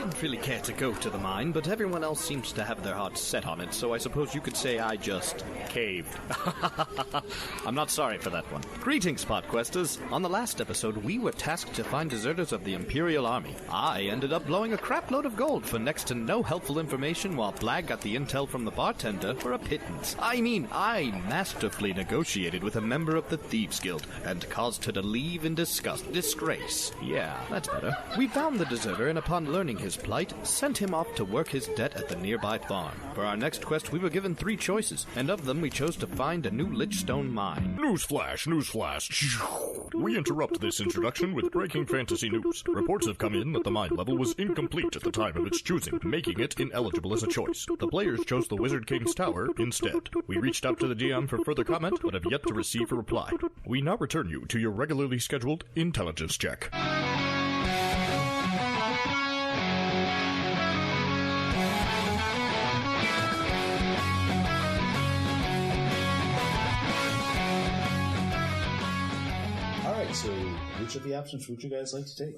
didn't really care to go to the mine, but everyone else seems to have their hearts set on it, so I suppose you could say I just caved. I'm not sorry for that one. Greetings, Podquesters. On the last episode, we were tasked to find deserters of the Imperial Army. I ended up blowing a crapload of gold for next to no helpful information, while Blag got the intel from the bartender for a pittance. I masterfully negotiated with a member of the Thieves Guild and caused her to leave in disgrace. Yeah, that's better. We found the deserter, and upon learning his plight, sent him off to work his debt at the nearby farm. For our next quest, we were given 3 choices, and of them we chose to find a new Lichstone mine. Newsflash. We interrupt this introduction with breaking fantasy news. Reports have come in that the mine level was incomplete at the time of its choosing, making it ineligible as a choice. The players chose the Wizard King's Tower instead. We reached out to the DM for further comment, but have yet to receive a reply. We now return you to your regularly scheduled intelligence check. Alright, so which of the options would you guys like to take?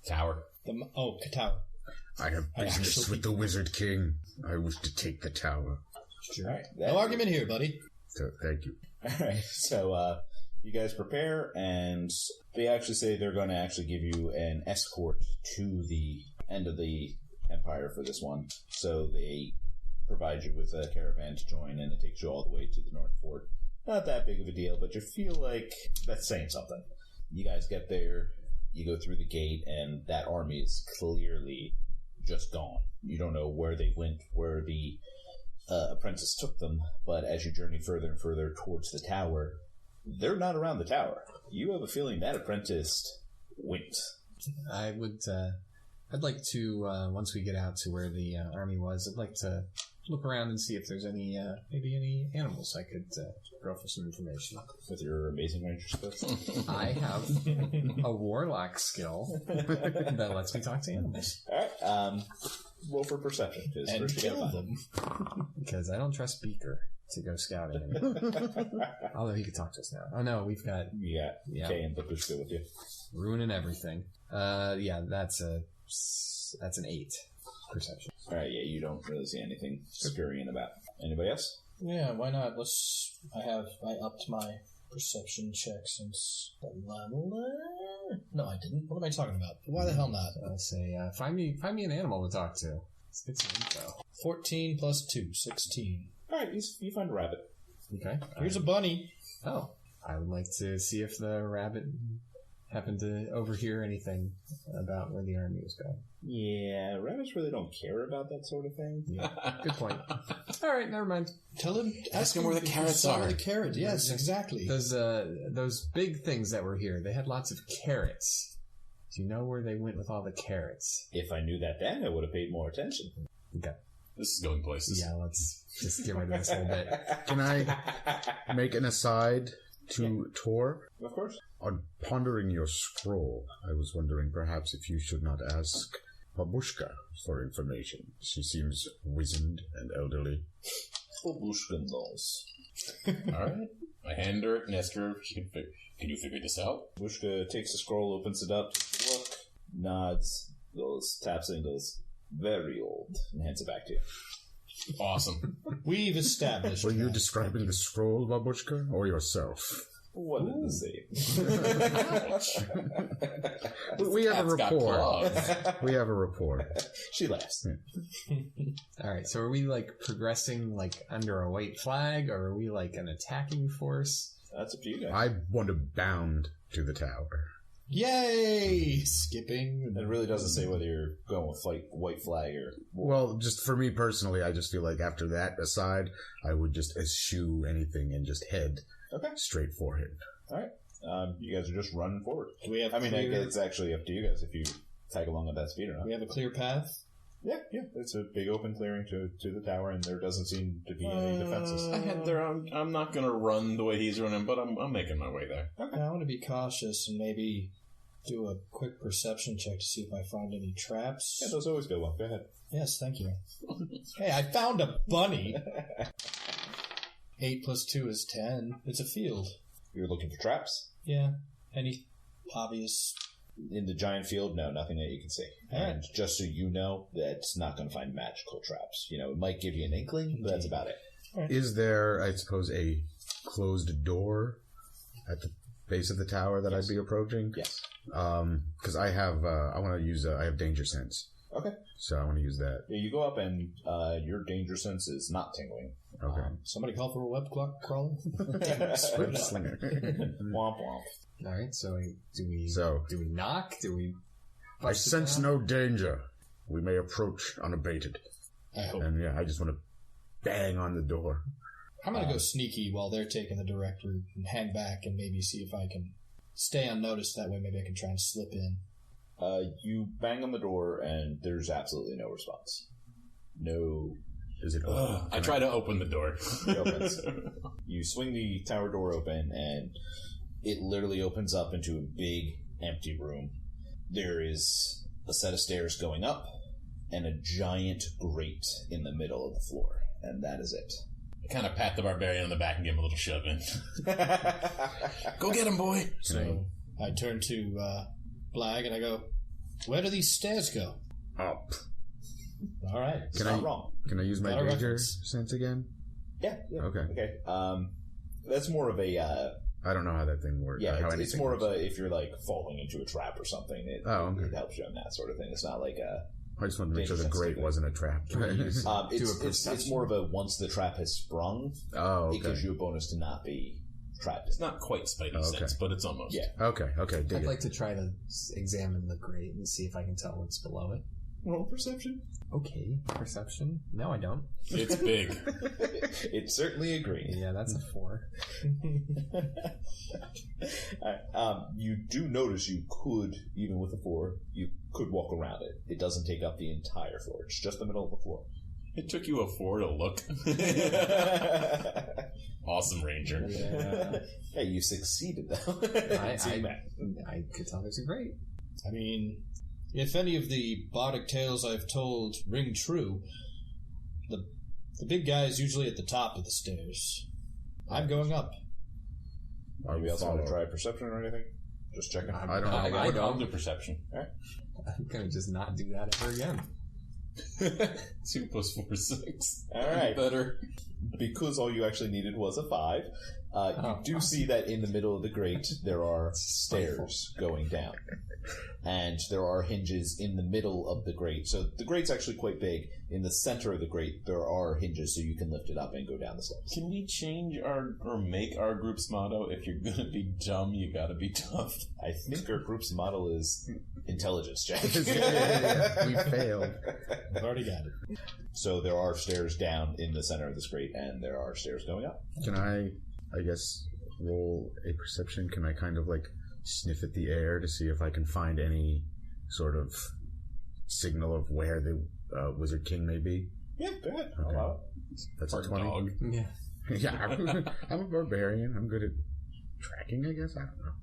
Tower. Tower. I have business with the Wizard King. I wish to take the tower. Alright. No argument here, buddy. So, thank you. Alright, so you guys prepare, and they actually say they're going to actually give you an escort to the end of the Empire for this one. So they provide you with a caravan to join, and it takes you all the way to the North Fort. Not that big of a deal, but you feel like that's saying something. You guys get there, you go through the gate, and that army is clearly just gone. You don't know where they went, where the apprentice took them, but as you journey further and further towards the tower, they're not around the tower. You have a feeling that apprentice went. I'd like to, once we get out to where the army was, I'd like to look around and see if there's maybe any animals I could grow for some information. With your amazing ranger skills? I have a warlock skill that lets me talk to animals. Alright, roll for perception. And kill them. Because I don't trust Beaker to go scouting anymore. Although he could talk to us now. Oh no, we've got... Yeah. Kay and Booker's with you. Ruining everything. Yeah, that's an 8 perception. Alright, yeah, you don't really see anything scurrying about. Anybody else? Yeah, why not? I upped my perception check since the level. No, I didn't. What am I talking about? Why the hell not? I say, find me an animal to talk to. Let's get some info. 14 plus 2, 16. Alright, you find a rabbit. Okay. Here's a bunny. Oh, I would like to see if the rabbit happened to overhear anything about where the army was going. Yeah, rabbits really don't care about that sort of thing. Yeah, good point. All right, never mind. Ask him where the carrots are. The carrots, yes, exactly. Those big things that were here, they had lots of carrots. Do you know where they went with all the carrots? If I knew that then, I would have paid more attention. Okay. This is going places. Yeah, let's just get rid of this whole bit. Can I make an aside to Tor? Of course. On pondering your scroll, I was wondering perhaps if you should not ask Babushka for information. She seems wizened and elderly. Babushka knows. Alright. I hand her it and ask her if she can you figure this out? Babushka takes the scroll, opens it up, takes a look, nods, taps it and goes, very old, and hands it back to you. Awesome. We've established. Were you describing the scroll, Babushka, or yourself? What did it say? We have a rapport. We have a rapport. She laughs. Alright, so are we progressing under a white flag, or are we an attacking force? That's up to you guys. I want to bound to the tower. Yay! Skipping. It really doesn't say whether you're going with white flag or... Well, just for me personally, I just feel like after that aside, I would just eschew anything and just head straight for him. Alright. You guys are just running forward. Do we have it's actually up to you guys if you tag along at that speed or not. We have a clear path? Yeah. It's a big open clearing to the tower, and there doesn't seem to be any defenses. I head there. I'm not going to run the way he's running, but I'm making my way there. Okay. I want to be cautious and maybe do a quick perception check to see if I find any traps. Yeah, those always go well. Go ahead. Yes, thank you. Hey, I found a bunny! 8 plus 2 is 10. It's a field. You're looking for traps? Yeah. Any obvious In the giant field, no, nothing that you can see. And just so you know, that's not going to find magical traps. You know, it might give you an inkling, but that's about it. Is there, I suppose, a closed door at the base of the tower that I'd be approaching? Yes. Because I have danger sense. Okay. So I want to use that. Yeah, you go up and your danger sense is not tingling. Okay. Somebody call for a web crawler? Web slinger. Womp womp. All right. So do we knock? Do we? I sense no danger. We may approach unabated. I hope. And I just want to bang on the door. I'm going to go sneaky while they're taking the direct route and hang back and maybe see if I can stay unnoticed. That way maybe I can try and slip in. You bang on the door and there's absolutely no response. No. Is it open? I try to open the door. It opens. You swing the tower door open and it literally opens up into a big empty room. There is a set of stairs going up and a giant grate in the middle of the floor. And that is it. I kind of pat the barbarian on the back and give him a little shove in. Go get him, boy! So I turn to Blag and I go, where do these stairs go? Up. All right. It's Can not I- wrong. Can I use my Got a danger reference. sense again? Yeah. Okay. That's more of a... I don't know how that thing works. yeah, how it's anything more of works. a... If you're, like, falling into a trap or something, it helps you on that sort of thing. It's not like a... I just wanted to make sure the danger grate sensitive. wasn't a trap. It's more of a once the trap has sprung, Oh, it gives okay. you a bonus to not be trapped. It's not quite Spidey sense, but it's almost. Yeah. Okay, dig I'd it. like to try to examine the grate and see if I can tell what's below it. Roll perception. Okay, perception. No, I don't. It's big. It certainly agrees. Yeah, that's a 4. You do notice you could, even with a 4, you could walk around it. It doesn't take up the entire floor. It's just the middle of the floor. It took you a 4 to look. Awesome, Ranger. Yeah. Hey, you succeeded though. I could tell there's a grate. I mean, if any of the bardic tales I've told ring true, the big guy is usually at the top of the stairs. I'm going up. Anybody else want to follow. try perception or anything? Just checking. I don't know. I I'll don't. do perception. I'm gonna just not do that ever again. 2 plus 4 is 6. All right. Better. Because all you actually needed was a 5, you do see that in the middle of the grate there are stairs going down. And there are hinges in the middle of the grate. So the grate's actually quite big. In the center of the grate, there are hinges so you can lift it up and go down the steps. Can we change or make our group's motto? If you're gonna be dumb, you gotta be tough. I think our group's model is intelligence check. We failed. I've already got it. So there are stairs down in the center of this grate, and there are stairs going up. Can I guess, roll a perception? Can I kind of like sniff at the air to see if I can find any sort of signal of where the Wizard King may be? Yeah, go ahead. Okay. Allow it. That's a Or 20. dog. Yeah. Yeah, I'm a barbarian. I'm good at tracking, I guess. I don't know.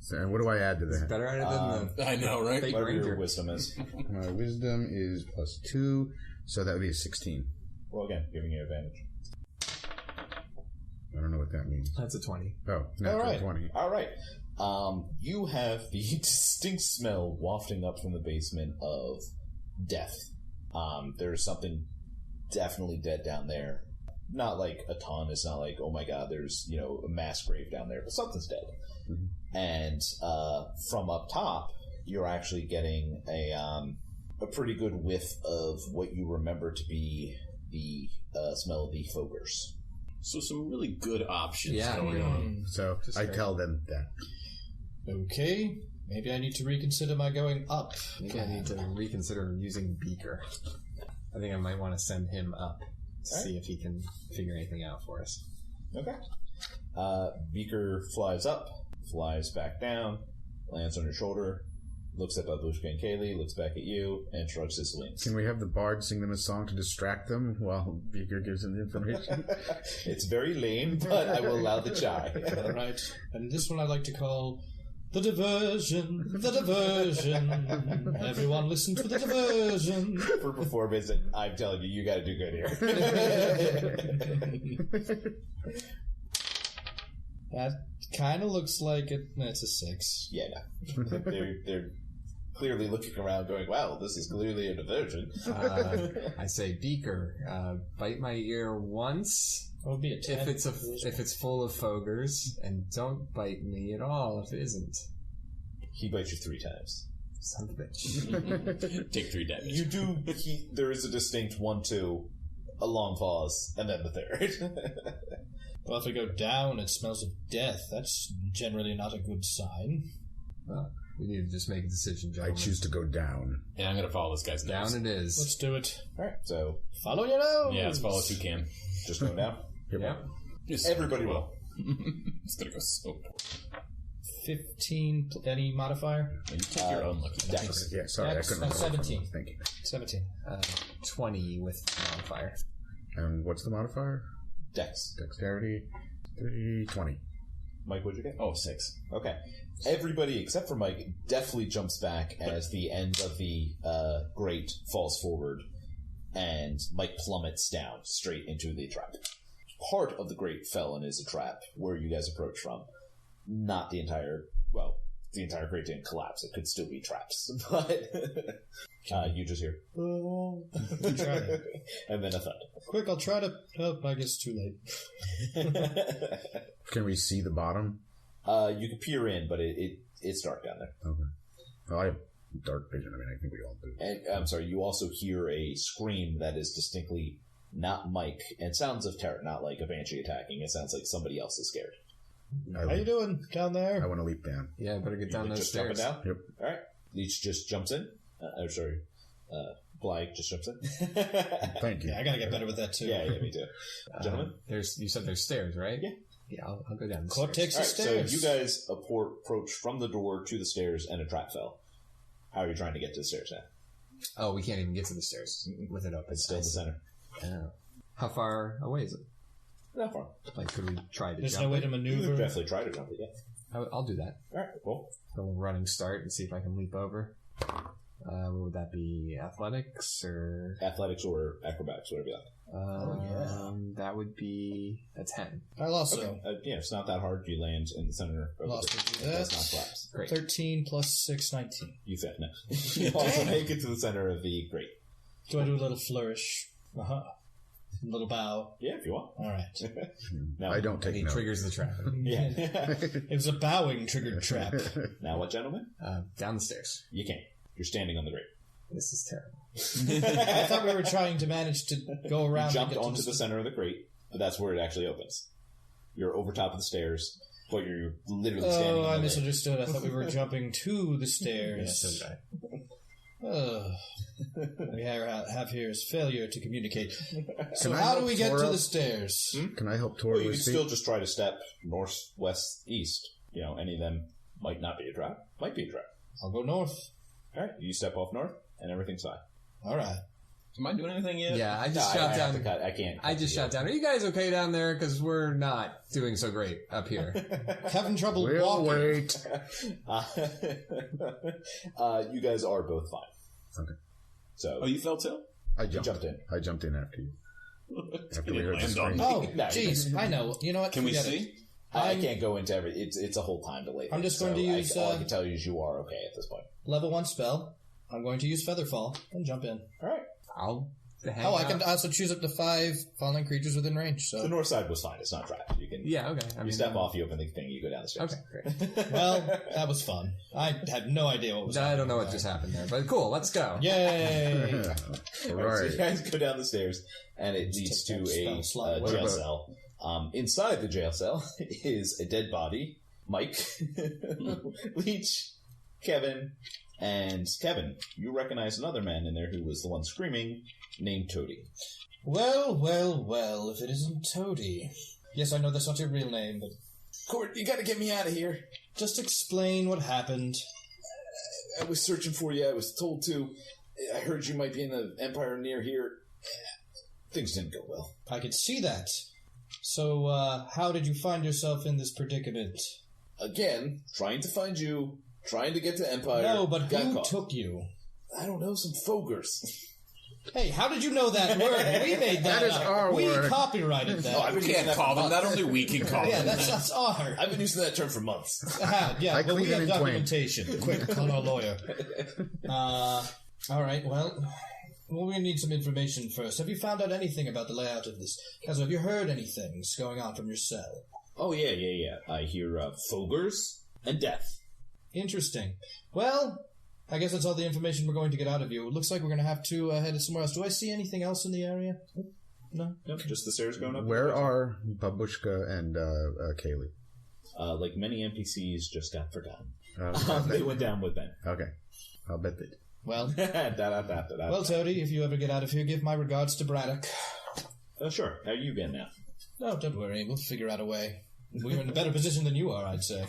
So, and what do I add to that? Better at it than I know, right? Fake Whatever your Ranger. wisdom is. My wisdom is +2, so that would be a 16. Well, again, giving you advantage. I don't know what that means. That's a 20. Oh, natural All right. 20. All right. You have the distinct smell wafting up from the basement of death. There's something definitely dead down there. Not like a ton. It's not like, oh my god, there's, a mass grave down there, but something's dead. Mm-hmm. And from up top, you're actually getting a pretty good whiff of what you remember to be the smell of the fogers. So some really good options Yeah, going on. So Just I right. tell them that. Okay, maybe I need to reconsider my going up. Maybe I need to reconsider using Beaker. I think I might want to send him up to see if he can figure anything out for us. Okay. Beaker flies up, flies back down, lands on your shoulder, looks at Babushka and Kaylee, looks back at you, and shrugs his wings. Can we have the bard sing them a song to distract them while Beaker gives them the information? It's very lame, but I will allow the chai. All right, and this one I'd like to call the diversion. The diversion. Everyone, listen to the diversion. For performance, and I'm telling you, you got to do good here. That kind of looks like it. It's a 6. Yeah, no. They're clearly looking around going, wow, this is clearly a diversion. I say, Beaker, bite my ear once It would be a 10. if it's full of fogers, and don't bite me at all if it isn't. He bites you 3 times. Son of a bitch. Take 3 damage. You do. There is a distinct 1-2, a long pause, and then the third. Well, if we go down, it smells of death. That's generally not a good sign. Well, we need to just make a decision, I gentlemen. choose to go down. And I'm going to follow this guy's nose. Down it is. Let's do it. All right, so Follow your nose. Yeah, let's follow Toucan. just going down. Yep. Just Everybody roll. It's going to go so... 15. Any modifier? You take your own lucky Dex. dice. Yeah, sorry, Dex, I couldn't remember. 17. Thank you. 17. 20 with modifier. And what's the modifier? Dex. Dexterity. 20. Mike, what'd you get? Oh, 6. Okay. Everybody except for Mike definitely jumps back as the end of the grate falls forward, and Mike plummets down straight into the trap. Part of the grate fell and is a trap where you guys approach from. Not the entire. Well, the entire grate didn't collapse. It could still be traps, but you just hear, Try it. and then a thud. Quick, I'll try to help. I guess it's too late. Can we see the bottom? You can peer in, but it's dark down there. Okay. Well, I have dark vision. I mean, I think we all do. And I'm sorry, you also hear a scream that is distinctly not Mike, and sounds of terror, not like a banshee attacking. It sounds like somebody else is scared. How you doing down there? I want to leap down. Yeah, better get down those Just stairs. jumping down? Yep. All right. Leech just jumps in. Blag just jumps in. Thank you. Yeah, I gotta get better with that too. Yeah, me too. Gentlemen? You said there's stairs, right? Yeah. Yeah, I'll go down the Court stairs. takes the All right, stairs. so you guys approach from the door to the stairs, and a trap fell. How are you trying to get to the stairs now? Oh, we can't even get to the stairs with it open. It's still in the center. Oh. How far away is it? Not far. Like, could we try to There's jump no way it? to You could maneuver. definitely try to jump it, yeah. I'll do that. All right, cool. A little running start and see if I can leap over. What would that be? Athletics or? Athletics or acrobatics, whatever you like. That would be a 10. I'll also. Okay. Yeah, it's not that hard. You land in the center of I'll also the do It does that. not collapse. Great. 13 plus 6, 19. You fail. No. You also make it to the center of the grate. Do I do a little flourish? Uh-huh. A little bow. Yeah, if you want. All right. Now, I don't take He note. triggers the trap. Yeah. It was a bowing triggered trap. Now what, gentlemen? Down the stairs. You can't. You're standing on the grate. This is terrible. I thought we were trying to manage to go around. You and jumped get to onto the center of the grate, but that's where it actually opens. You're over top of the stairs, but you're literally standing Oh, on I the misunderstood. I thought we were jumping to the stairs. So did I. Ugh. We have here is failure to communicate. So Can I how do help we get Tor to up? the stairs? Can I help Well, Tor you with could feet? still just try to step north, west, east. You know, any of them might not be a trap. Might be a trap. I'll go north. All right, you step off north, and everything's fine. All right. Am I doing anything yet? Yeah, I No, just I shot have to down. cut. I can't. I just shot down. Are you guys okay down there? Because we're not doing so great up here. Having trouble We'll walking. wait. You guys are both fine. Okay. So Oh, you fell too? I jumped. jumped in. I jumped in after you. After we didn't heard the land on scream. me. Oh, No, jeez. I know. You know what? Can we Forget see? it. I can't go into every. It's a whole time delay. I'm just going to use, all I can tell you is you are okay at this point. Level 1 spell. I'm going to use Featherfall and jump in. All right. I'll hang Oh, I out. can also choose up to 5 falling creatures within range. The So, north side was fine. It's not trapped. You can. Yeah, okay. I You mean, step off. You open the thing. You go down the stairs. Okay, great. well, that was fun. I had no idea what was. I don't know what happening just happened there, but cool. Let's go. there. Yay! All So right. you guys go down the stairs, and it leads to take that spell a slot. What jail about- cell. Inside the jail cell is a dead body. Mike, Leech, Kevin, and Kevin. You recognize another man in there who was the one screaming, named Toady. Well, well, well. If it isn't Toady. Yes, I know that's not your real name, but Court, you gotta get me out of here. just explain what happened. I was searching for you. I was told to. I heard you might be in the Empire near here. Things didn't go well. I could see that. So, how did you find yourself in this predicament? Again, trying to find you, trying to get to Empire. No, but got who caught. took you? I don't know, some fogers. Hey, how did you know that word? We made that is up. our We word. copyrighted that. We can't call them. Not only we can call Yeah, them. that's our. I've been using that term for months. Yeah, I but we clean it have in twain. documentation. Quick, call our lawyer. All right, well, we need some information first. Have you found out anything about the layout of this? Because have you heard anything going on from your cell? Oh, yeah. I hear Fogers and death. Interesting. Well, I guess that's all the information we're going to get out of you. It looks like we're going to have to head somewhere else. Do I see anything else in the area? No? Nope, just the stairs going up. Where are Babushka and Kaylee? Like many NPCs just got forgotten. They They went down with Ben. Okay. I'll bet they did. Well, Da-da-da-da-da. well, Toady, if you ever get out of here, give my regards to Braddock. Sure. How are you getting now? No, don't worry. We'll figure out a way. We're in a better position than you are, I'd say.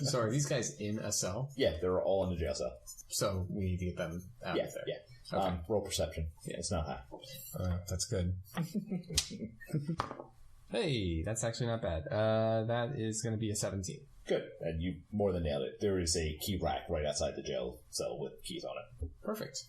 So are these guys in a cell? Yeah, they're all in the jail cell. So we need to get them out Yeah, of there. yeah. Okay. Roll perception. Yeah, it's not high. That's good. Hey, that's actually not bad. That is going to be a 17. Good. And you more than nailed it. There is a key rack right outside the jail cell with keys on it. Perfect.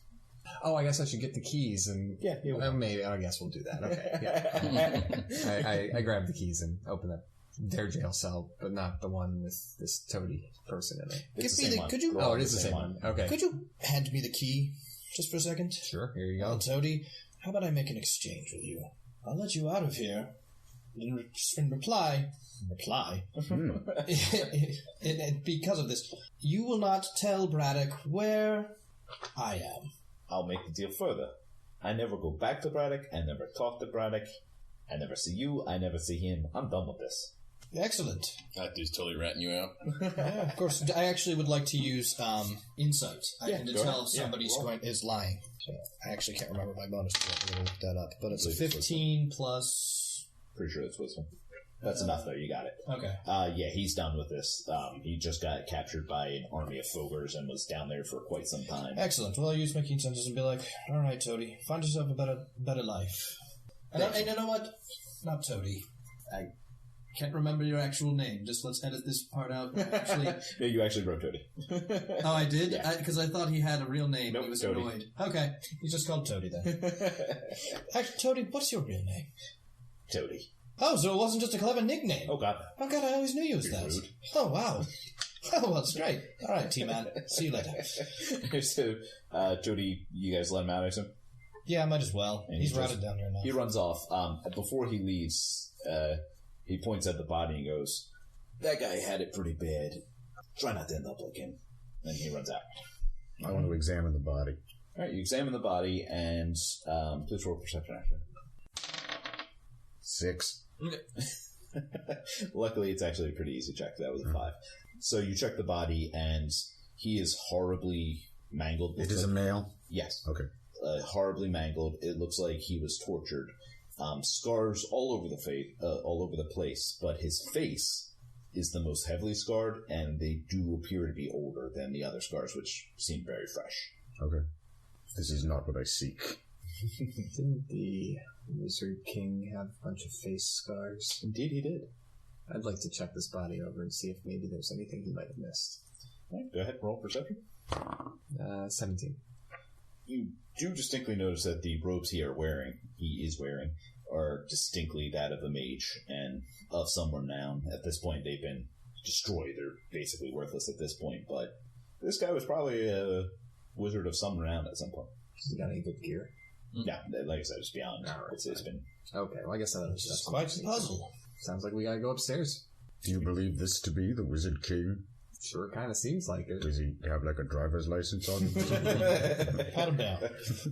Oh, I guess I should get the keys and... Yeah. maybe. I guess we'll do that. Okay, yeah. I grab the keys and open up their jail cell, but not the one with this toady person in it. It's Give me the same the- one. could you- They're all Oh, it is the same one. Okay. Could you hand me the key just for a second? Sure, here you Well, go. Toady, how about I make an exchange with you? I'll let you out of here. In reply, and because of this, you will not tell Braddock where I am. I'll make the deal further. I never go back to Braddock. I never talk to Braddock. I never see you. I never see him. I'm done with this. Excellent. That dude's totally ratting you out. Yeah, of course. I actually would like to use insight. I can go tell ahead. if somebody's roll. is lying. So I actually can't remember my bonus. I'm going to look that up. But it's a 15 plus... Pretty sure it's wisdom. That's enough, though. You got it. Okay. Yeah, he's done with this. He just got captured by an army of Fogers and was down there for quite some time. Excellent. Well, I'll use my keen senses and be like, all right, Toady, find yourself a better life. And you know what? Not Toady. I can't remember your actual name. Just let's edit this part out. Actually, Yeah, you actually wrote Toady. oh, I did? Yeah. Because I thought he had a real name. Nope, He was Toady. annoyed. Okay. He's just called Toady then. Actually, Toady, what's your real name? Toady. Oh, so it wasn't just a clever nickname. Oh, God. Oh, God, I always knew you was You're that. rude. Oh, wow. Oh, well, it's great. All right, T-Man. See you later. So, Jody, you guys let him out, I assume? Yeah, might as well. And He's he just- routed down here enough. He runs off. Before he leaves, he points at the body and goes, "That guy had it pretty bad. Try not to end up like him." And he runs out. I want to examine the body. All right, you examine the body and please roll perception action. 6. Luckily, it's actually a pretty easy check. That was a 5. So you check the body and he is horribly mangled. It is a male? Yes. Okay. Horribly mangled. It looks like he was tortured. Scars all over the place, but his face is the most heavily scarred, and they do appear to be older than the other scars, which seem very fresh. Okay. This is not what I seek. Didn't the Wizard King have a bunch of face scars? Indeed, he did. I'd like to check this body over and see if maybe there's anything he might have missed. All right, go ahead, roll perception. 17. You do distinctly notice that the robes he is wearing, are distinctly that of the mage and of some renown. At this point, they've been destroyed. They're basically worthless at this point, but this guy was probably a wizard of some renown at some point. Has he got any good gear? Yeah, like I said, it's beyond. All right. It's been. Okay, well, I guess that's It's quite the puzzle. Sounds like we gotta go upstairs. Do you believe this to be the Wizard King? Sure, kind of seems like it. Does he have like a driver's license on him? Pat him down.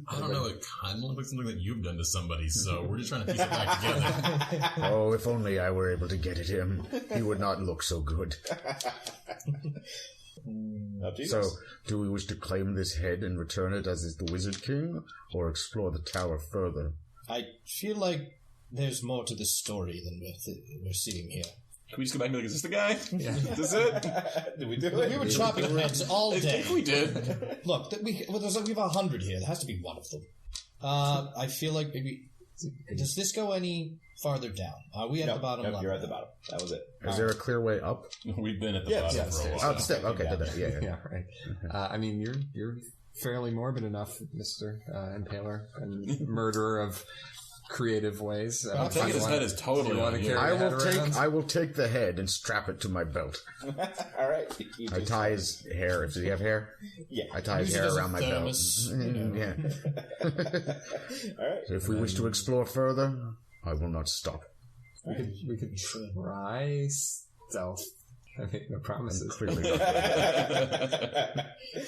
I don't know, it kind of looks like something that you've done to somebody, so we're just trying to piece it back together. Oh, if only I were able to get at him. He would not look so good. Up to you So, guys. do we wish to claim this head and return it as is the Wizard King, or explore the tower further? I feel like there's more to this story than we're seeing here. Can we just go back and be like, is this the guy? Yeah. Is this it? Did we do We it? were chopping heads all I day. think we did. Look, we have 100 here. There has to be one of them. I feel like maybe... Does this go any farther down? Are we at the bottom level? You're at the bottom. That was it. Is there a clear way up? We've been at the Yeah, bottom yeah, for a stairs. while. Oh, the step. Okay, did that. Yeah. Yeah, right. I mean, you're fairly morbid enough, Mr. Impaler and murderer of creative ways. I'll take his head is totally on you. I will take the head and strap it to my belt. All right. I tie his hair. Does he have hair? Yeah. I tie his hair around my belt. Yeah. All right. So if we wish to explore further, I will not stop. We could try stealth. I make no promises. Clearly not. I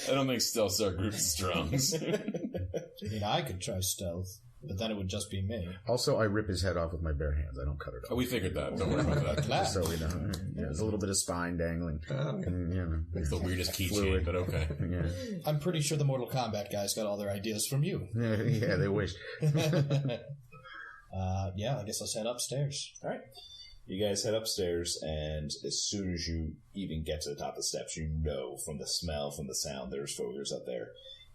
don't think stealth's our group's strongest. I mean, I could try stealth, but then it would just be me. Also, I rip his head off with my bare hands. I don't cut it off. We figured that. Don't worry about that. Just so we know. Yeah, there's a little bit of spine dangling. And, you know, It's the weirdest keychain, Fluid. but okay. yeah. I'm pretty sure the Mortal Kombat guys got all their ideas from you. Yeah, they wish. Yeah, I guess let's head upstairs. All right. You guys head upstairs, and as soon as you even get to the top of the steps, you know from the smell, from the sound, there's fogers up there.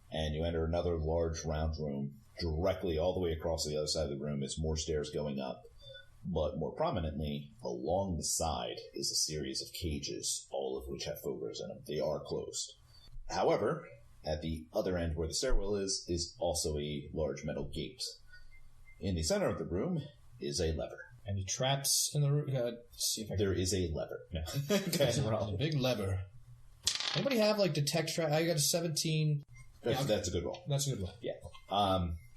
And you enter another large round room. Directly all the way across the other side of the room is more stairs going up. But more prominently, along the side is a series of cages, all of which have fogers in them. They are closed. However, at the other end where the stairwell is also a large metal gate. In the center of the room is a lever. Any traps in the room? Let's see if I can... There is a lever. No. Okay. There's a big lever. Anybody have, like, detect trap? I got a 17. That's a good roll. That's a good roll. Yeah.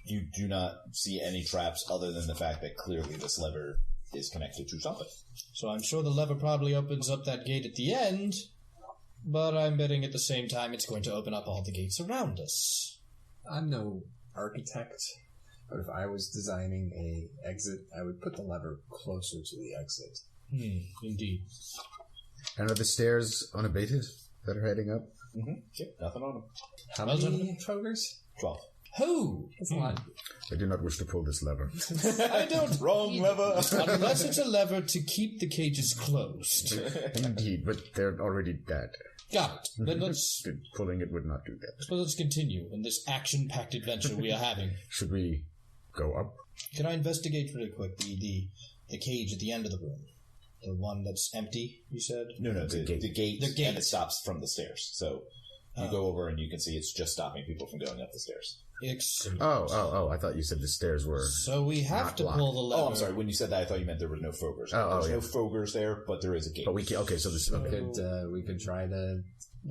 You do not see any traps other than the fact that clearly this lever is connected to something. So I'm sure the lever probably opens up that gate at the end, but I'm betting at the same time it's going to open up all the gates around us. I'm no architect, but if I was designing a exit, I would put the lever closer to the exit. Indeed. And are the stairs unabated that are heading up? Mm-hmm. Yep, nothing on them. How many fogers? 12. Who? That's a lot. I do not wish to pull this lever. I don't. Wrong lever. Unless it's a lever to keep the cages closed. Indeed, but they're already dead. Got it. Then let's Pulling it would not do that. So let's continue in this action-packed adventure we are having. Should we go up? Can I investigate really quick the cage at the end of the room? The one that's empty, you said? No, the gate. The gate, The gate. and it stops from the stairs. So you go over and you can see it's just stopping people from going up the stairs. Excellent. Oh, I thought you said the stairs were... So we have not to blocked. pull the lever. Oh, I'm sorry. When you said that, I thought you meant there were no fogers. There's no fogers there, but there is a gate. But we can... Okay, so this... Okay. We could try to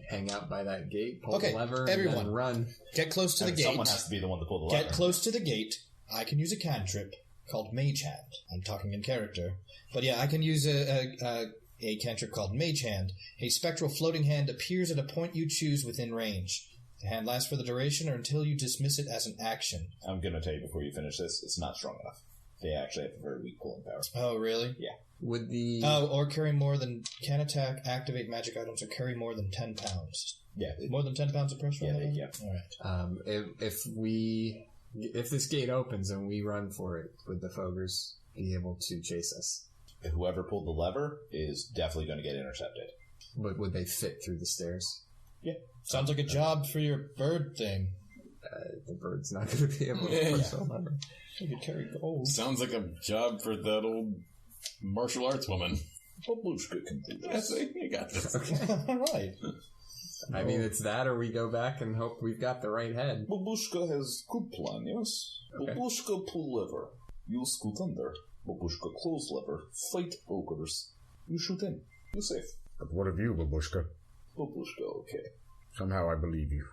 hang out by that gate, pull Okay, the lever, everyone. and then run. Get close to the gate. Someone has to be the one to pull the lever. Get close to the gate. I can use a cantrip called Mage Hand. I'm talking in character. But yeah, I can use a cantrip called Mage Hand. A spectral floating hand appears at a point you choose within range. The hand lasts for the duration or until you dismiss it as an action. I'm going to tell you before you finish this, it's not strong enough. They actually have a very weak pulling power. Oh, really? Yeah. Would the... or carry more than... Can attack, activate magic items, or carry more than 10 pounds. Yeah. More than 10 pounds of pressure? Yeah. All right. If this gate opens and we run for it, would the fogers be able to chase us? Whoever pulled the lever is definitely going to get intercepted. But would they fit through the stairs? Yeah. Sounds like a job for your bird thing. The bird's not going to be able to push the lever. You could carry gold. Sounds like a job for that old martial arts woman. Babushka can do this. You got this. All right. I mean, it's that or we go back and hope we've got the right head. Babushka has good plan, yes? Okay. Babushka pull lever. You scoot under. Babushka close lever. Fight ogres. You shoot in. You're safe. But what of you, Babushka? Babushka, okay. Somehow I believe you.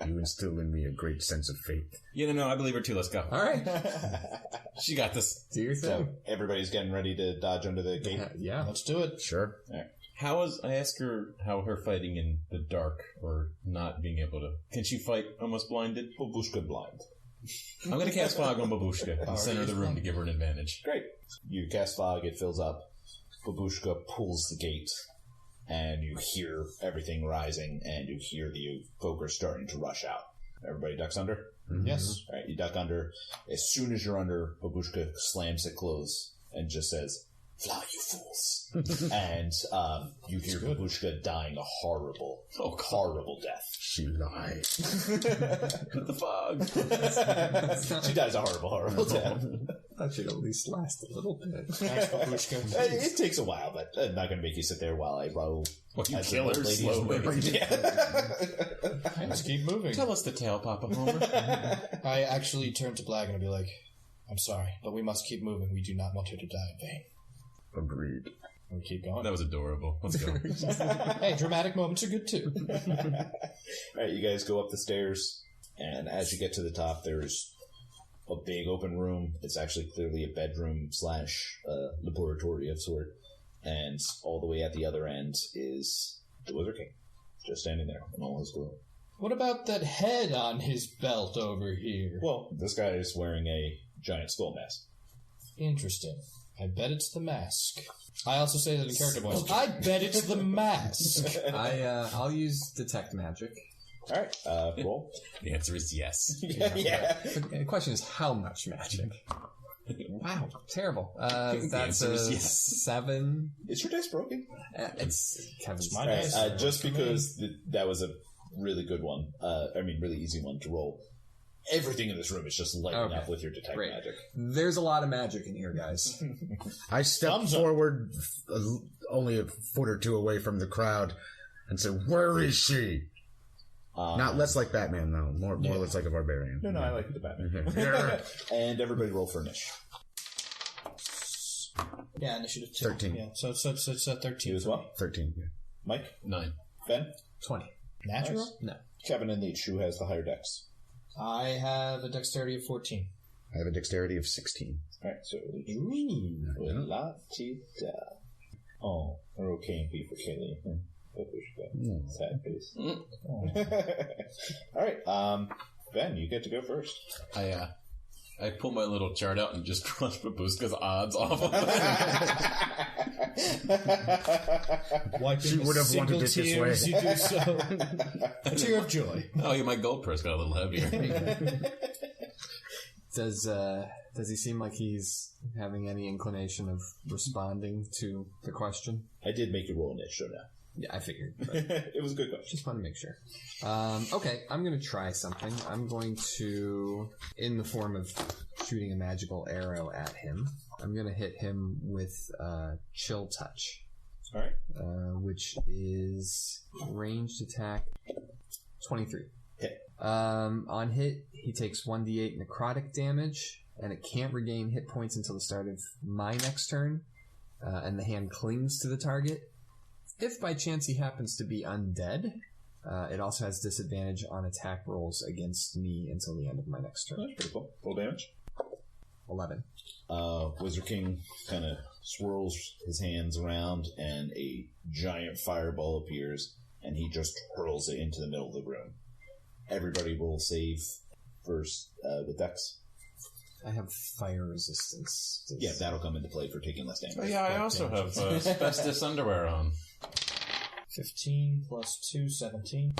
You instill in me a great sense of faith. Yeah, no, I believe her too. Let's go. All right. She got this. Do your So thing. everybody's getting ready to dodge under the gate. Yeah. Let's do it. Sure. I asked her how her fighting in the dark or not being able to... Can she fight almost blinded? Babushka blind. I'm going to cast Fog on Babushka in the center of the room to give her an advantage. Great. You cast fog, it fills up. Babushka pulls the gate, and you hear everything rising, and you hear the Fogre starting to rush out. Everybody ducks under? Mm-hmm. Yes. All right, you duck under. As soon as you're under, Babushka slams it closed and just says, "Fly, you fools!" And you hear Babushka dying a horrible death. She lied. The fog. She dies a horrible death. That should at least last a little bit. It takes a while, but I'm not going to make you sit there while I roll. Well, you as kill the her ladies slowly. move. Yeah. Let's keep moving. Tell us the tale, Papa Homer. I actually turn to Blag and I'll be like, I'm sorry, but we must keep moving. We do not want her to die in vain. Agreed. And we keep going. That was adorable. Let's go. Hey, dramatic moments are good too. Alright, you guys go up the stairs, and as you get to the top, there's a big open room. It's actually clearly a bedroom slash laboratory of sort. And all the way at the other end is the Wizard King, just standing there in all his glory. What about that head on his belt over here? Well, this guy is wearing a giant skull mask. Interesting. I bet it's the mask. I also say that in character voice. I bet it's the mask. I'll use detect magic. Alright, roll. The answer is yes. Yeah. The question is how much magic? Wow, terrible. That's answer a is yes. 7. Is your dice broken? It's Kevin's. my Alright, dice. just because that was a really good one, really easy one to roll. Everything in this room is just lighting Okay. up with your detect Great. magic. There's a lot of magic in here, guys. I stepped forward only a foot or two away from the crowd and said, "Where is she?" Not less like Batman, though. More or less like a barbarian. No, I like the Batman. Yeah. And everybody roll for initiative. Yeah, initiative 2. 13. Yeah, so it's 13. You as well? 13. Yeah. Mike? 9. Ben? 20. Natural? Nice. No. Kevin and Leech, who has the higher dex? I have a dexterity of 14. I have a dexterity of 16. Alright, so Leech. Yeah. La-ti-da. Oh, we're okay for Kaylee. Sad face. Alright, Ben, you get to go first. I pull my little chart out and just crush Babushka's odds off of it. Wiping She would have wanted it this way. You do so. A tear of joy. Oh, yeah, my gold purse got a little heavier. Does he seem like he's having any inclination of responding to the question? I did make you roll an initiative now. Yeah, I figured. But It was a good question. just want to make sure. Okay, I'm going to try something. I'm going to, in the form of shooting a magical arrow at him, I'm going to hit him with Chill Touch. Alright. Which is ranged attack 23. Okay. On hit, he takes 1d8 necrotic damage, and it can't regain hit points until the start of my next turn, and the hand clings to the target. If by chance he happens to be undead, it also has disadvantage on attack rolls against me until the end of my next turn. That's pretty cool. Roll damage. 11. Wizard King kind of swirls his hands around, and a giant fireball appears, and he just hurls it into the middle of the room. Everybody roll save first with Dex. I have fire resistance. Yeah, that'll come into play for taking less damage. Oh, yeah, I also have asbestos underwear on. 15 plus 2, 17.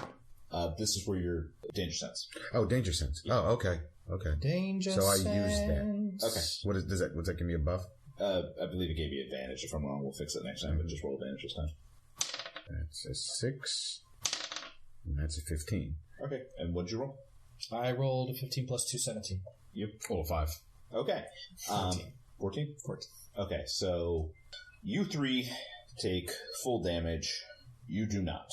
This is where your danger sense. Oh, danger sense. Oh, okay. Okay. Danger So I sense. used that. Okay. Does that give me a buff? I believe it gave you advantage. If I'm wrong, we'll fix it next time, but just roll advantage this time. That's a 6. And that's a 15. Okay, and what'd you roll? I rolled a 15 plus 2, 17. You? Oh, 5. Okay. 14? 14. Okay, so you three take full damage. You do not.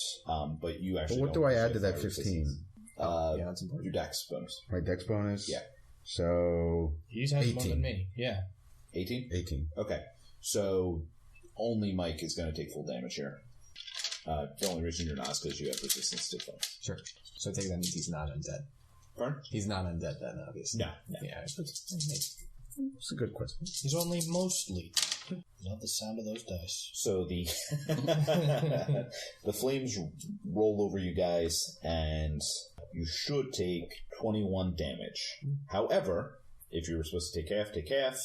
But you actually But what don't do I add get to that fire 15? resistance. Yeah, that's important. Your dex bonus. My dex bonus? Yeah. So, He's has more 18. than me. Yeah. 18? 18. Okay. So only Mike is going to take full damage here. The only reason you're not is because you have resistance to fire. Sure. So I take that means he's not undead. Pardon? He's not undead then, obviously. No. Yeah. It's a good question. He's only mostly. Love the sound of those dice. So the the flames roll over you guys, and you should take 21 damage. However, if you were supposed to take half.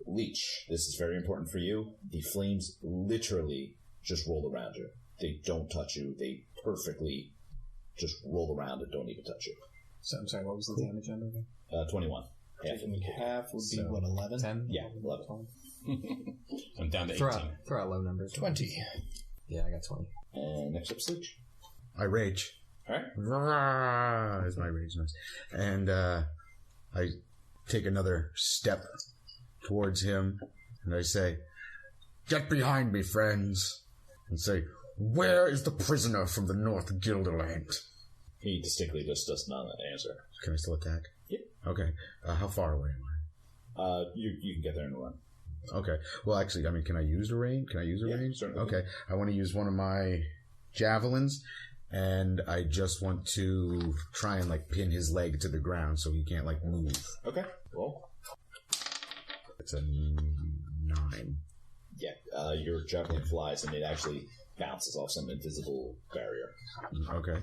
Leech, this is very important for you. The flames literally just roll around you. They don't touch you. They perfectly just roll around and don't even touch you. So I'm sorry, what was the damage under there? 21. Half would be, So, what, 11? 10? Yeah, 11. I'm down to 18. Throw out low numbers. 20. Yeah, I got 20. And next up, Leech. I rage. Alright. Is my rage noise. And I take another step towards him, and I say, "Get behind me, friends," and say, "Where is the prisoner from the North Guilderland?" He distinctly just does not answer. Can I still attack? Yeah. Okay. How far away am You can get there in a run. I? Okay. Well, actually, I mean, can I use a range? Range? Certainly. Okay. I want to use one of my javelins, and I just want to try and, like, pin his leg to the ground so he can't, like, move. Okay. Well, It's a 9. yeah. Your javelin flies, and it actually bounces off some invisible barrier. Okay.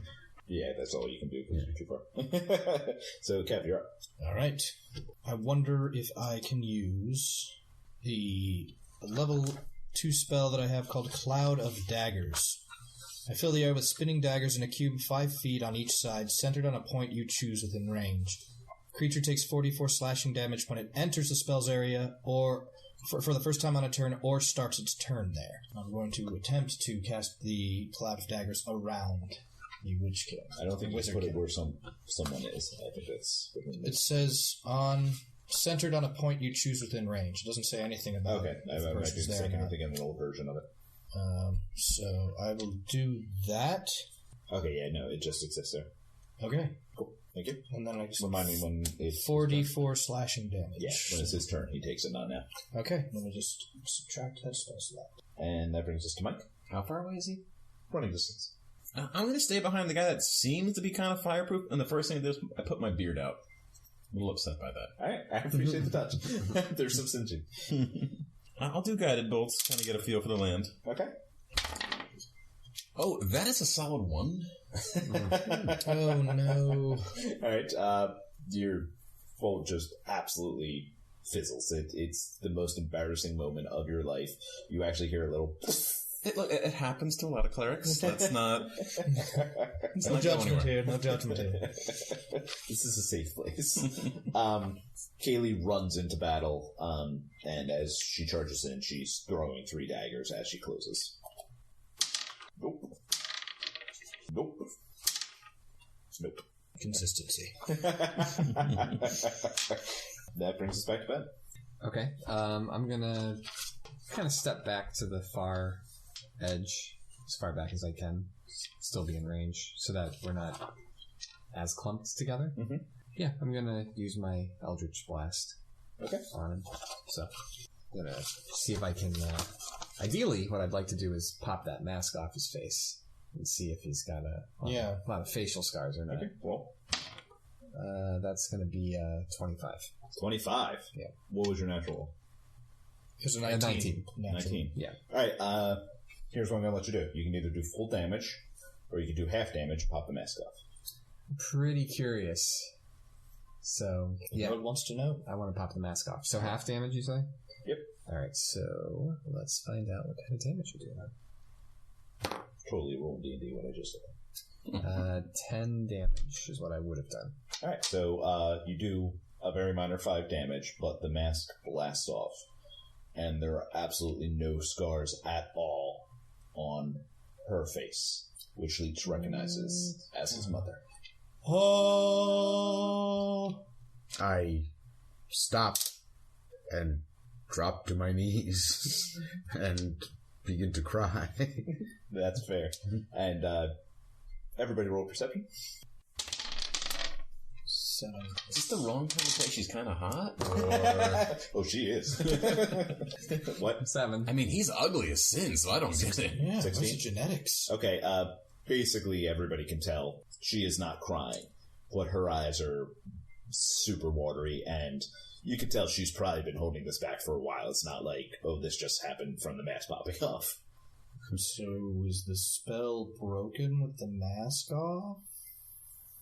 Yeah, that's all you can do because you're too far. So, Kev, you're up. All right. I wonder if I can use the level 2 spell that I have called Cloud of Daggers. I fill the air with spinning daggers in a cube 5 feet on each side, centered on a point you choose within range. Creature takes 44 slashing damage when it enters the spell's area, or for the first time on a turn, or starts its turn there. I'm going to attempt to cast the Cloud of Daggers around the Witch King. I don't think you Wizard put it King. where someone is. I think that's within It says centered on a point you choose within range. It doesn't say anything about Okay, if the I might be person's there or mistaken. I not. think I'm an old version of it. So I will do that. Okay, yeah, no, it just exists there. Okay. Cool, thank you. And then I just Remind me when it's 4d4 slashing damage. Yeah, when it's his turn, he takes it, not now. Okay, let me just subtract that spell slot. And that brings us to Mike. How far away is he? Running distance. I'm going to stay behind the guy that seems to be kind of fireproof, and the first thing I do is I put my beard out. I'm a little upset by that. Alright, I appreciate the touch. There's some singeing. I'll do guided bolts, kind of get a feel for the land. Okay. Oh, that is a solid 1. Oh no. Alright, your bolt just absolutely fizzles. It's the most embarrassing moment of your life. You actually hear a little... It happens to a lot of clerics. That's not... It's No not going judgment anywhere. here, no judgment here. This is a safe place. Kaylee runs into battle, and as she charges in, she's throwing 3 daggers as she closes. Nope. Nope. Nope. Consistency. That brings us back to bed. Okay. I'm gonna kind of step back to the far edge, as far back as I can, still be in range, so that we're not as clumped together. Mhm. Yeah, I'm gonna use my Eldritch Blast Okay. on him. So, I'm gonna see if I can. Ideally, what I'd like to do is pop that mask off his face and see if he's got a lot of facial scars or not. Okay, well, That's gonna be 25. 25. Yeah. What was your natural? It was a 19. 19. Yeah. Alright, here's what I'm going to let you do. You can either do full damage, or you can do half damage, pop the mask off. Pretty curious. So, yeah. Lord wants to know. I want to pop the mask off. So half damage, you say? Yep. Alright, so let's find out what kind of damage you're doing. Totally roll D&D what I just said. 10 damage is what I would have done. Alright, so you do a very minor 5 damage, but the mask blasts off. And there are absolutely no scars at all on her face, which Leech recognizes as his mother. Oh! I stop and drop to my knees and begin to cry. That's fair. And everybody roll perception. 7. Is this the wrong time to say she's kind of hot? Oh, she is. What? 7. I mean, he's ugly as sin, so I don't get it. Yeah, 16? where's the genetics? Okay, basically everybody can tell she is not crying, but her eyes are super watery, and you can tell she's probably been holding this back for a while. It's not like, oh, this just happened from the mask popping off. So, is the spell broken with the mask off?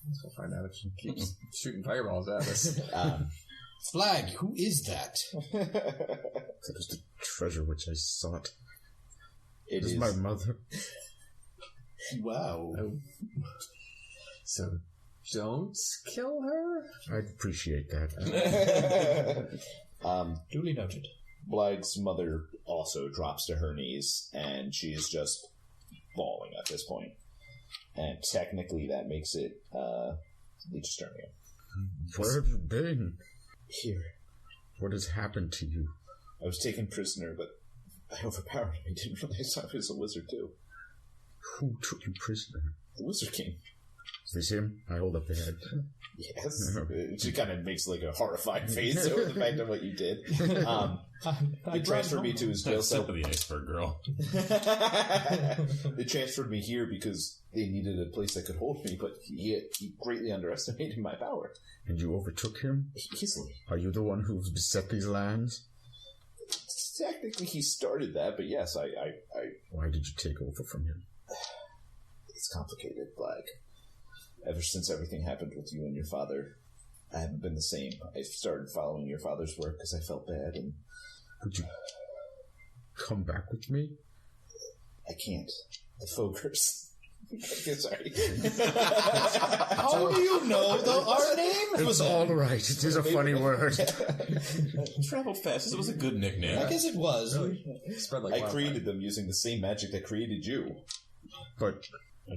Let's go find out if she keeps shooting fireballs at us. Blag, who is that? That was the treasure which I sought. It This is is my mother. Wow. So, don't kill her? I'd appreciate that. Duly noted. Blag's mother also drops to her knees, and she is just bawling at this point. And technically that makes it Leech's turn again. Where have you been? Here, What has happened to you? I was taken prisoner, but I overpowered him. He didn't realize I was a wizard, too. Who took you prisoner? The Wizard King. Is this him? I hold up the head. Yes. She kind of makes like a horrified face over the fact of what you did. They transferred me to his jail That's cell. tip of the iceberg, girl. They transferred me here because they needed a place that could hold me, but he greatly underestimated my power. And you overtook him? Easily. Are you the one who beset these lands? Technically, he started that, but yes, I Why did you take over from him? it's complicated, Blag. Ever since everything happened with you and your father, I haven't been the same. I started following your father's work because I felt bad, and Would you come back with me? I can't. The Fogers. Okay, sorry. How do you know our names? It's all right. It is a funny word. Traveled fast. This was a good nickname. I guess it was. Spread like I wildfire. created them using the same magic that created you. But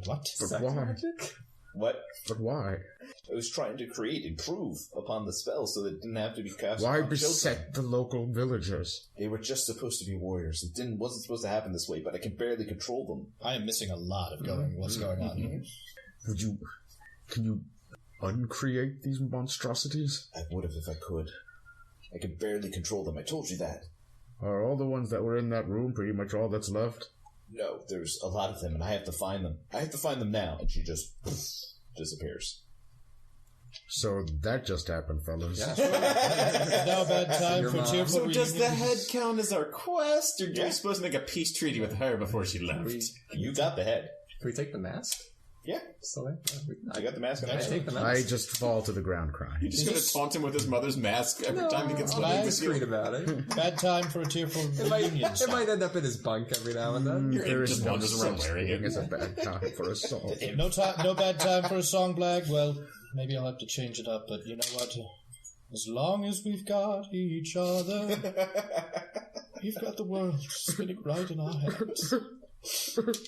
What? but why? Magic? What? But why? I was trying to improve upon the spell so that it didn't have to be cast Why on children. beset the local villagers? They were just supposed to be warriors. It wasn't supposed to happen this way, but I can barely control them. I am missing a lot of what's going on here. Can you uncreate these monstrosities? I would have if I could. I could barely control them. I told you that. Are all the ones that were in that room pretty much all that's left? No, there's a lot of them, and I have to find them. I have to find them now, and she just disappears. So that just happened, fellas. Now bad time Your for mom. tearful So does the reunions. head count as our quest, or are we supposed to make a peace treaty with her before she left? You got the head. Can we take the mask? Yeah, So there? I got the mask on. I take the I mask. just fall to the ground crying. You're just going to taunt him with his mother's mask every time he gets I'm living with discreet you? about it. Bad time for a tearful It might, reunion. it might end up in his bunk every now and then. Your ape just wanders around wearing it. It's a bad time for assault. No bad time for a song, Blag. Well, maybe I'll have to change it up, but you know what? As long as we've got each other, we've got the world spinning right in our hands.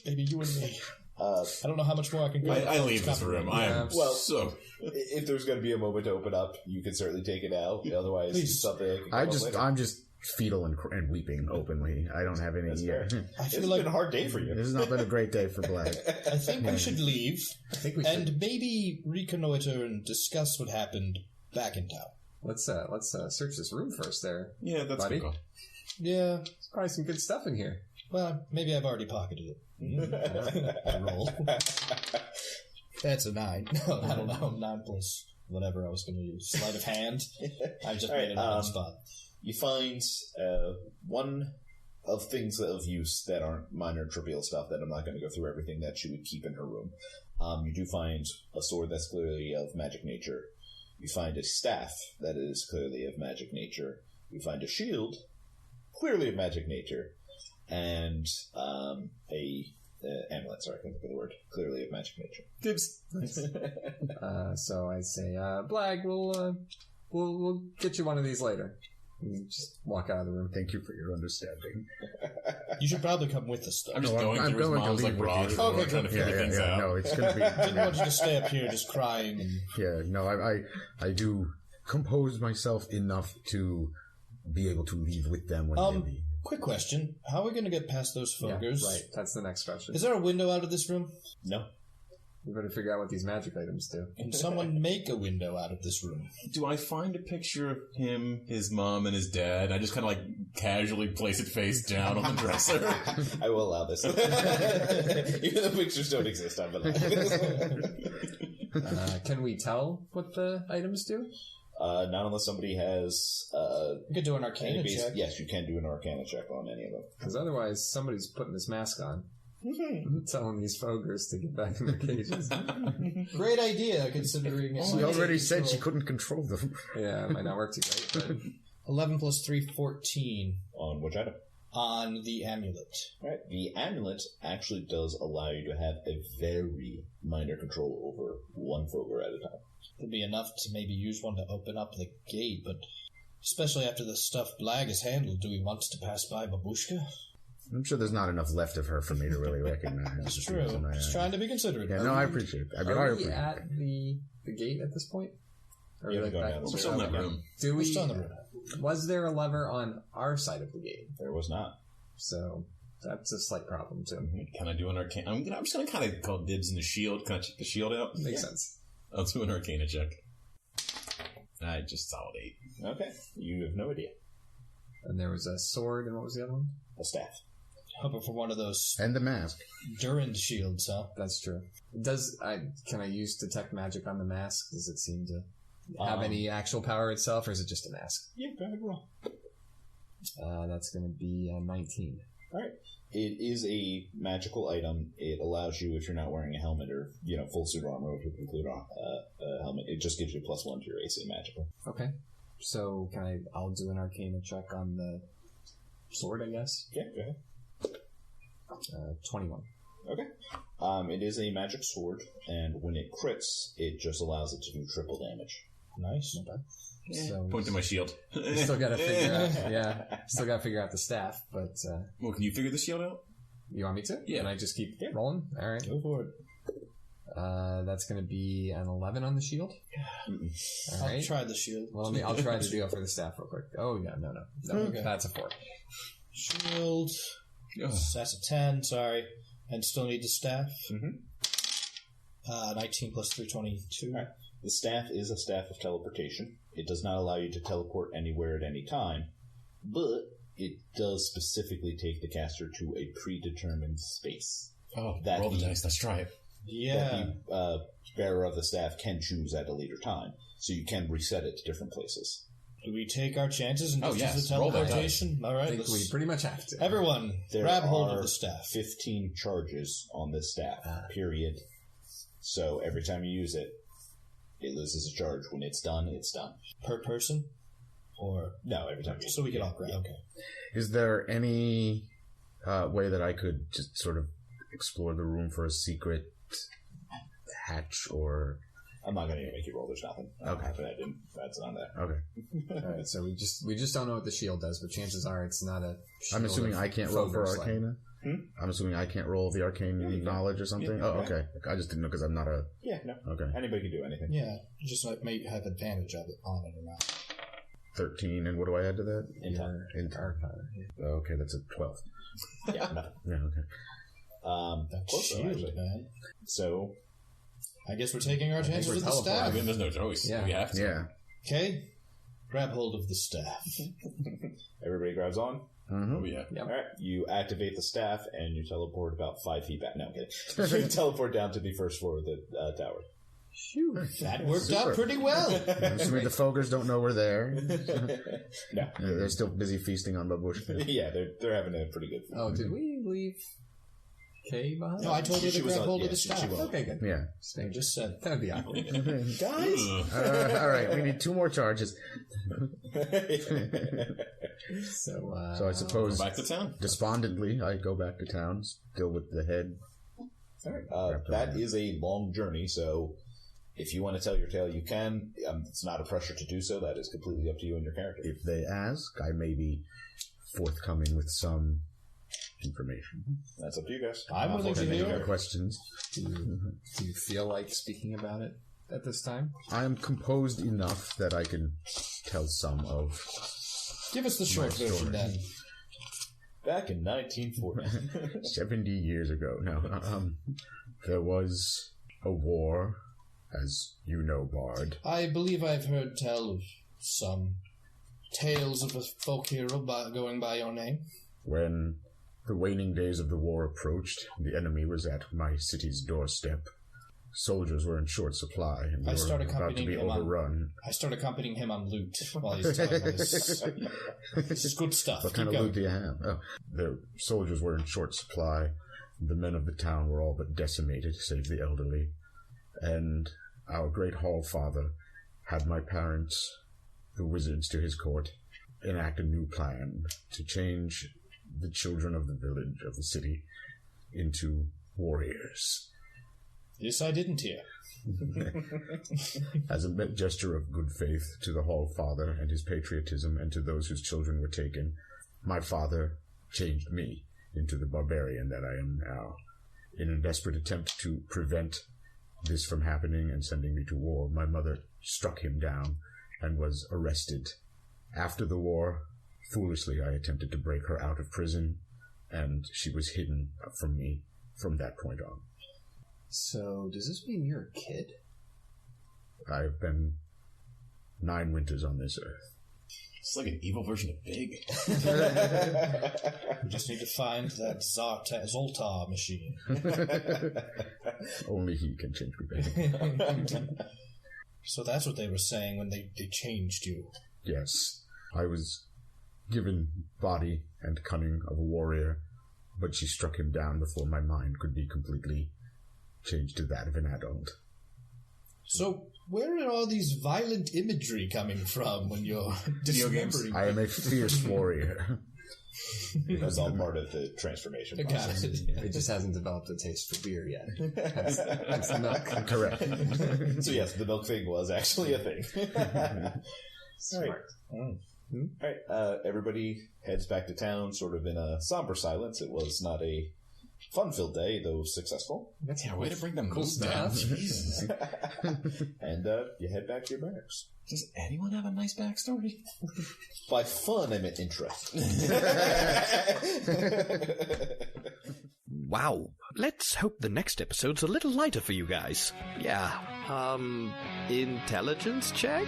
Maybe you and me. I don't know how much more I can go. I leave this room. I am Well, so... If there's going to be a moment to open up, you can certainly take it now. Otherwise, Please. it's something I can come up later. I'm just fetal and weeping openly. I don't have any. That's fair. I It's feel like been a hard day for you. This has not been a great day for Blag. I think we should leave I think we and should. maybe reconnoiter and discuss what happened back in town. Let's search this room first there. Yeah, that's Buddy? good. Yeah, There's probably some good stuff in here. well, maybe I've already pocketed it. I roll. That's a 9. No, I don't know. 9 plus whatever I was going to use. Sleight of hand. I just All made right, it on the spot. You find one of things of use that aren't minor trivial stuff that I'm not going to go through everything that she would keep in her room. You do find a sword that's clearly of magic nature. You find a staff that is clearly of magic nature. You find a shield, clearly of magic nature, and amulet. Sorry, I can't think of the word. Clearly of magic nature. Dibs. So I say, Blag, we'll get you one of these later. You just walk out of the room. Thank you for your understanding. You should probably come with us, though. I'm just No, going I'm through his going to mom's like leave with raw you. drawer, Okay, trying to figure things out. No, it's going to be. I didn't want you to stay up here just crying. And Yeah, no, I do compose myself enough to be able to leave with them when they leave. quick question: how are we going to get past those fogers? Right, that's the next question. Is there a window out of this room? No. We better figure out what these magic items do. Can someone make a window out of this room? Do I find a picture of him, his mom, and his dad? I just kind of like casually place it face down on the dresser. I will allow this. Even though pictures don't exist, I'm allowed this. Can we tell what the items do? Not unless somebody has... We could do an Arcana check. Yes, you can do an Arcana check on any of them. Because otherwise, somebody's putting this mask on. Telling these fogers to get back in their cages. Great idea, considering it's She already said she couldn't control them. Yeah, it might not work too great, but 11 plus 3, 14 On which item? on the amulet. Right. The amulet actually does allow you to have a very minor control over one Foger at a time. It'd be enough to maybe use one to open up the gate, but especially after the stuff Blag has handled, do we want to pass by Babushka? I'm sure there's not enough left of her for me to really recognize. That's true. Just trying to be considerate. Yeah, no, I appreciate it. I mean, I are we appreciate at it. the gate at this point? Or Yeah, like go back- down. We're still in that okay. room. Do We're still in we? the room. Was there a lever on our side of the gate? There was not. So that's a slight problem too. Can I do an arcane? I'm just gonna kind of call dibs in the shield. Can I check the shield out? Makes sense. I'll do an arcana check. I just solid 8. Okay. You have no idea. And there was a sword, and what was the other one? A staff. Hoping for one of those And the mask. Durand shields, huh? That's true. Can I use detect magic on the mask? Does it seem to have any actual power itself, or is it just a mask? Yeah, go ahead, roll. That's going to be 19. Alright. It is a magical item. It allows you, if you're not wearing a helmet or, full suit armor, which would include a helmet, it just gives you +1 to your AC magical. Okay. So I'll do an arcana check on the sword, I guess. Yeah, go ahead. 21. Okay. It is a magic sword, and when it crits, it just allows it to do triple damage. Nice. So Point to my shield. still got to figure out. Still got to figure out the staff. But Well, can you figure the shield out? you want me to? Yeah. Can I just keep rolling? All right. Go for it. That's going to be an 11 on the shield. All right. I'll try the shield. Well, I'll try to do it for the staff real quick. Oh yeah, no, Okay. That's a 4. Shield. That's a 10, sorry. And still need the staff. Mhm. 19 plus 3, 22. Alright. The staff is a staff of teleportation. It does not allow you to teleport anywhere at any time, but it does specifically take the caster to a predetermined space. Oh, That roll the the- dice. Let's try it. Yeah. That the bearer of the staff can choose at a later time, so you can reset it to different places. Do we take our chances and Oh, just yes. use the Roll that teleportation? All I right, think we let's... pretty much have to. Everyone, There grab hold are of the staff. 15 charges on this staff, period. So every time you use it, it loses a charge. When it's done, it's done. Per person? Or... No, every time you use So we it. can all grab. Okay. Is there any way that I could just sort of explore the room for a secret hatch or... I'm not going to make you roll. There's nothing. Okay. That's not there. Okay. All right, so we just don't know what the shield does, but chances are it's not a. I'm shield assuming of I can't roll for Fogr Slay. Arcana? I'm assuming I can't roll the arcane knowledge or something? Yeah, oh, okay. okay. I just didn't know because I'm not a... Yeah, no. Okay. Anybody can do anything. Yeah, just like maybe have advantage of it on it or not. 13, and what do I add to that? Intel. Arcana. Yeah. Oh, okay, that's a 12. Yeah, nothing. Yeah, okay. That Close though, shield, actually. man. So, I guess we're taking our chances we're with the I staff. mean, there's no choice. Yeah. We have to. Yeah. Okay, grab hold of the staff. everybody grabs on. Oh, yeah. Yep. Alright, you activate the staff and you teleport about 5 feet back. No, I'm kidding. You teleport down to the first floor of the tower. That worked Super. out pretty well. I'm assuming the Fogers don't know we're there. No. They're still busy feasting on babush. Yeah, they're having a pretty good Oh, did we leave Kay behind? No, I told you She to was grab on- hold yeah, of the she staff. was. Okay, good. Yeah. I just said. That would be awkward. Guys! All right, we need 2 more charges. So So I suppose, Back to town. despondently, I go back to town, still with the head. Alright, that is a long journey, so if you want to tell your tale, you can. It's not a pressure to do so. That is completely up to you and your character. If they ask, I may be forthcoming with some information. That's up to you guys. I'm willing to If do any it. other questions? do you feel like speaking about it at this time? I am composed enough that I can tell some of... Give us the short story. version then. Back in 1940. 70 years ago. No, there was a war, as you know, Bard. I believe I've heard tell of some tales of a folk hero going by your name. When the waning days of the war approached, the enemy was at my city's doorstep. Soldiers were in short supply, and we I started were about to accompanying be him on- overrun. I start accompanying him on loot while he's telling us. This is good stuff. What Keep kind of going. loot do you have? Oh, the soldiers were in short supply. The men of the town were all but decimated, save the elderly. And our great hall father had my parents, the wizards to his court, enact a new plan to change the children of the village, of the city, into warriors. This I didn't hear. As a gesture of good faith to the hall father and his patriotism and to those whose children were taken, my father changed me into the barbarian that I am now, in a desperate attempt to prevent this from happening and sending me to war, my mother struck him down and was arrested. After the war, foolishly, I attempted to break her out of prison, and she was hidden from me from that point on. So, does this mean you're a kid? I've been 9 winters on this earth. It's like an evil version of Big. We just need to find that Zoltar machine. Only he can change me back. So that's what they were saying when they changed you. Yes, I was given body and cunning of a warrior, but she struck him down before my mind could be completely changed to that of an adult. So, where are all these violent imagery coming from when you're dismembering? I am a fierce warrior. It was all part of the transformation Got process. it. It just hasn't developed a taste for beer yet. That's the milk. Correct. So yes, the milk thing was actually a thing. Smart. All right. Everybody heads back to town, sort of in a somber silence. It was not a fun-filled day, though successful. Yeah, way to bring them Cool down. stuff. Jesus. And you head back to your barracks. Does anyone have a nice backstory? By fun, I meant interest. Wow. Let's hope the next episode's a little lighter for you guys. Yeah. Intelligence check?